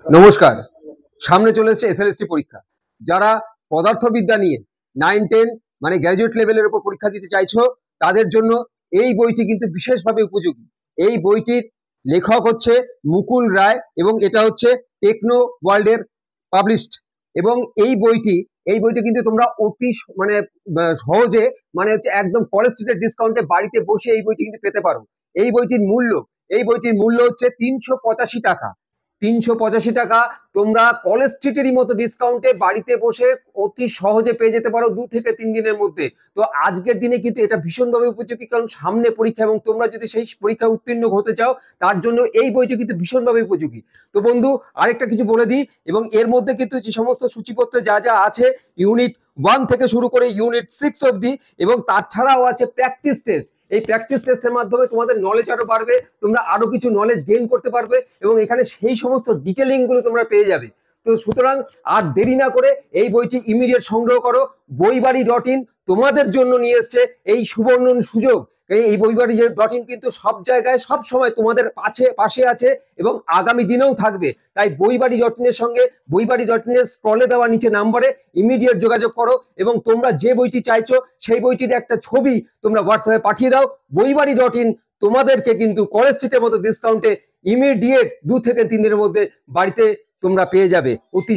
নমস্কার। সামনে চলে এসেছে এসএলএসটি পরীক্ষা। যারা পদার্থবিদ্যা নিয়ে 9-10 মানে গ্র্যাজুয়েট লেভেলের উপর পরীক্ষা দিতে চাইছো, তাদের জন্য এই বইটি কিন্তু বিশেষভাবে উপযোগী। এই বইটির লেখক হচ্ছে মুকুল রায় এবং এটা হচ্ছে টেকনো ওয়ার্ল্ডের পাবলিশড। এবং এই বইটি কিন্তু তোমরা অতি সহজে হচ্ছে একদম কলেজ স্ট্রিটের ডিসকাউন্টে বাড়িতে বসে এই বইটি কিন্তু পেতে পারো। এই বইটির মূল্য এই বইটির মূল্য হচ্ছে 385 টাকা। 385 টাকা তোমরা কলেজ স্ট্রিটেরই মতো ডিসকাউন্টে বাড়িতে বসে অতি সহজে পেয়ে যেতে পারো 2 থেকে 3 দিনের মধ্যে। তো আজকের দিনে কিন্তু এটা ভীষণভাবে উপযোগী, কারণ সামনে পরীক্ষা এবং তোমরা যদি সেই পরীক্ষা উত্তীর্ণ হতে চাও তার জন্য এই বইটি কিন্তু ভীষণভাবে উপযোগী। তো বন্ধু, আরেকটা কিছু বলে দিই, এবং এর মধ্যে কিন্তু যে সমস্ত সূচিপত্রে যা যা আছে, ইউনিট 1 থেকে শুরু করে ইউনিট 6 অবধি, এবং তাছাড়াও আছে প্র্যাকটিস টেস্ট। এই প্র্যাকটিস টেস্টের মাধ্যমে তোমাদের নলেজ আরো বাড়বে, তোমরা আরো কিছু নলেজ গেইন করতে পারবে এবং এখানে সেই সমস্ত ডিটেলিং গুলো তোমরা পেয়ে যাবে। তো সুতরাং আর দেরি না করে এই বইটি ইমিডিয়েট সংগ্রহ করো। বইবাড়ি.in তোমাদের জন্য নিয়ে এসছে এই সুবর্ণ সুযোগ। এই বইবাড়ি.in কিন্তু সব জায়গায় সব সময় তোমাদের পাশে আছে এবং আগামী দিনেও থাকবে। তাই বইবাড়ি.in এর সঙ্গে বইবাড়ি.in এর স্ক্রলে দেওয়া নিচে নাম্বারে ইমিডিয়েট যোগাযোগ করো এবং তোমরা যে বইটি চাইছো সেই বইটির একটা ছবি তোমরা হোয়াটসঅ্যাপে পাঠিয়ে দাও। বইবাড়ি.in তোমাদেরকে কিন্তু কলেজ স্ট্রিটের মতো ডিসকাউন্টে ইমিডিয়েট 2 থেকে 3 দিনের মধ্যে বাড়িতে তোমরা পেয়ে যাবে অতি